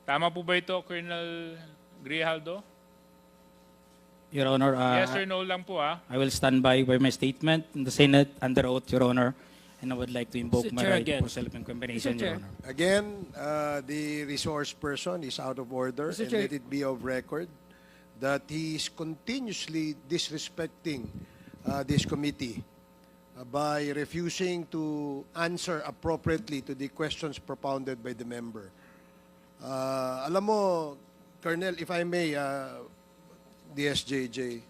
Tama po ba ito, Colonel Grijaldo? Your Honor, Yes or no lang po, ah. I will stand by my statement in the Senate under oath, Your Honor, and I would like to invoke Mr. my Chair, right again. for self-incrimination, Mr. Your Chair. Honor. Again, the resource person is out of order, Mr. and Chair. let it be of record that he is continuously disrespecting this committee by refusing to answer appropriately to the questions propounded by the member. Alam mo, Colonel, if I may, DSJJ,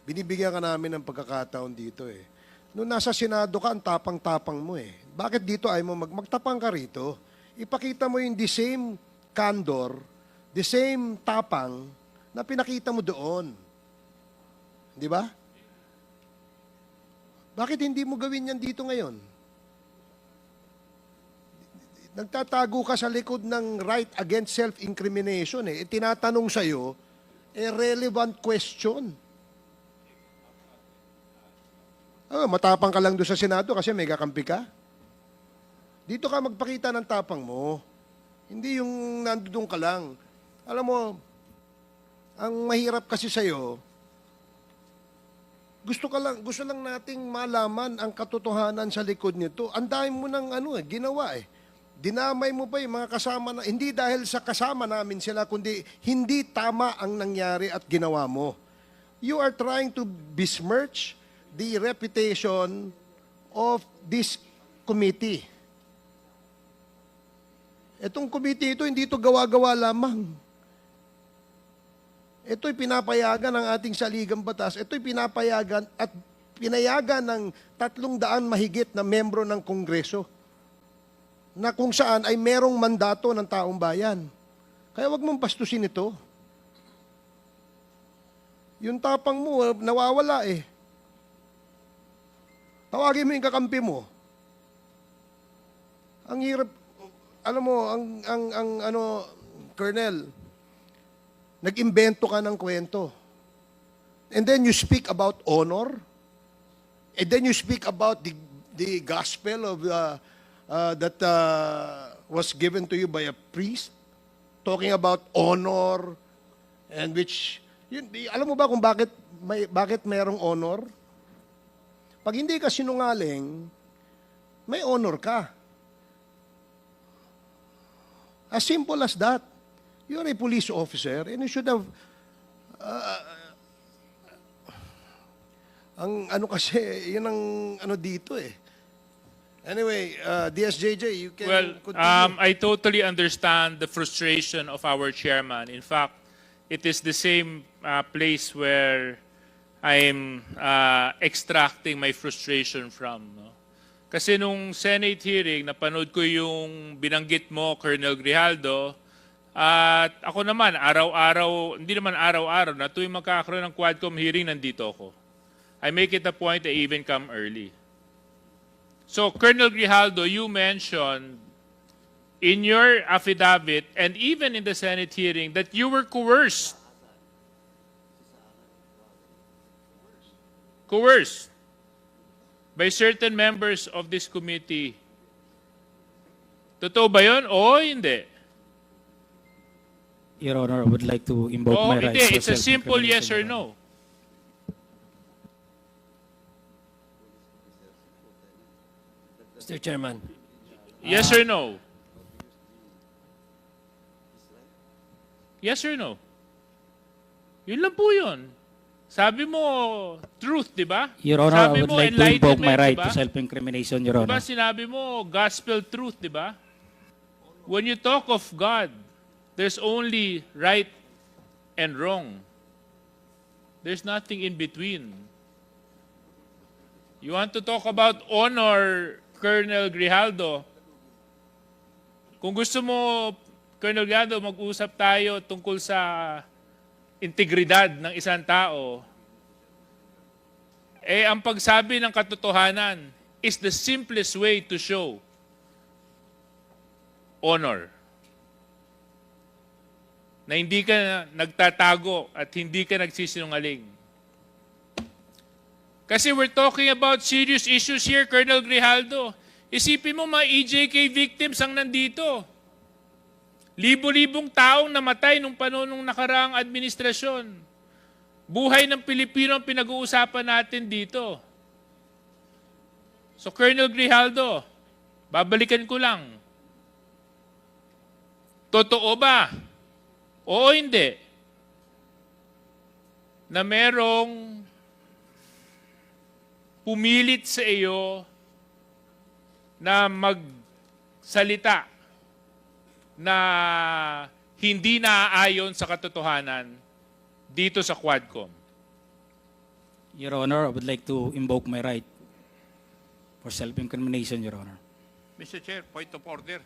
binibigyan ka namin ng pagkakataon dito eh. Noong nasa Senado ka, ang tapang-tapang mo eh. Bakit dito ay mo magtapang ka rito? Ipakita mo yung the same candor, the same tapang na pinakita mo doon. Di ba? Bakit hindi mo gawin yan dito ngayon? Nagtatago ka sa likod ng right against self-incrimination eh. Tinatanong sa'yo, relevant question. Matapang ka lang doon sa Senado kasi may kakampi ka. Dito ka magpakita ng tapang mo. Hindi yung nandoon ka lang. Alam mo, ang mahirap kasi sa'yo, gusto lang nating malaman ang katotohanan sa likod nito. Ang dami mo ng ginawa eh. Dinamay mo pa yung mga kasama na, hindi dahil sa kasama namin sila, kundi hindi tama ang nangyari at ginawa mo. You are trying to besmirch the reputation of this committee. Itong committee ito, hindi ito gawa-gawa lamang. Ito'y pinapayagan ng ating saligang batas. Ito'y pinapayagan at pinayagan ng 300 mahigit na membro ng Kongreso na kung saan ay merong mandato ng taong bayan. Kaya wag mong pastusin ito. Yung tapang mo, nawawala eh. Tawagin mo yung kakampi mo. Ang hirap, alam mo, Colonel, nag-imbento ka ng kwento. And then you speak about honor. And then you speak about the gospel of that was given to you by a priest, talking about honor, and which, alam mo ba kung bakit mayroong honor? Pag hindi ka sinungaling, may honor ka. As simple as that. You're a police officer and you should have kasi, yun ang dito eh. Anyway, DSJJ, you can continue. I totally understand the frustration of our chairman. In fact, it is the same place where I'm extracting my frustration from. No? Kasi nung Senate hearing, napanood ko yung binanggit mo, Colonel Grijaldo, at ako naman, araw-araw, hindi naman araw-araw, na tuwing magkakaroon ng Quadcom hearing, nandito ako. I make it a point I even come early. So, Colonel Grijaldo, you mentioned in your affidavit and even in the Senate hearing that you were coerced. Coerced by certain members of this committee. Totoo ba yun? O hindi? Your Honor, I would like to invoke O my right hindi? for It's a simple self-incrimination, yes or Your Honor. no. Mr. Chairman. Yes or no? Yes or no? Yun lang po yun. Sabi mo, truth, di ba? Your Honor, Sabi I would mo, like to invoke my enlightenment, right di ba? to self-incrimination, Your Di ba Honor. sinabi mo, gospel truth, di ba? When you talk of God, there's only right and wrong. There's nothing in between. You want to talk about honor, Colonel Grijaldo? Kung gusto mo, Colonel Grijaldo, mag-usap tayo tungkol sa integridad ng isang tao, ang pagsabi ng katotohanan is the simplest way to show honor. Na hindi ka nagtatago at hindi ka nagsisinungaling. Kasi we're talking about serious issues here, Colonel Grijaldo. Isipin mo, mga EJK victims ang nandito. Libo-libong taong namatay nung panahon ng nakaraang administrasyon. Buhay ng Pilipino ang pinag-uusapan natin dito. So Colonel Grijaldo, babalikan ko lang. Totoo ba? Oo, hindi. Na merong pumilit sa iyo na magsalita na hindi naaayon sa katotohanan dito sa Quadcom. Your Honor, I would like to invoke my right for self-incrimination, Your Honor. Mr. Chair, point of order.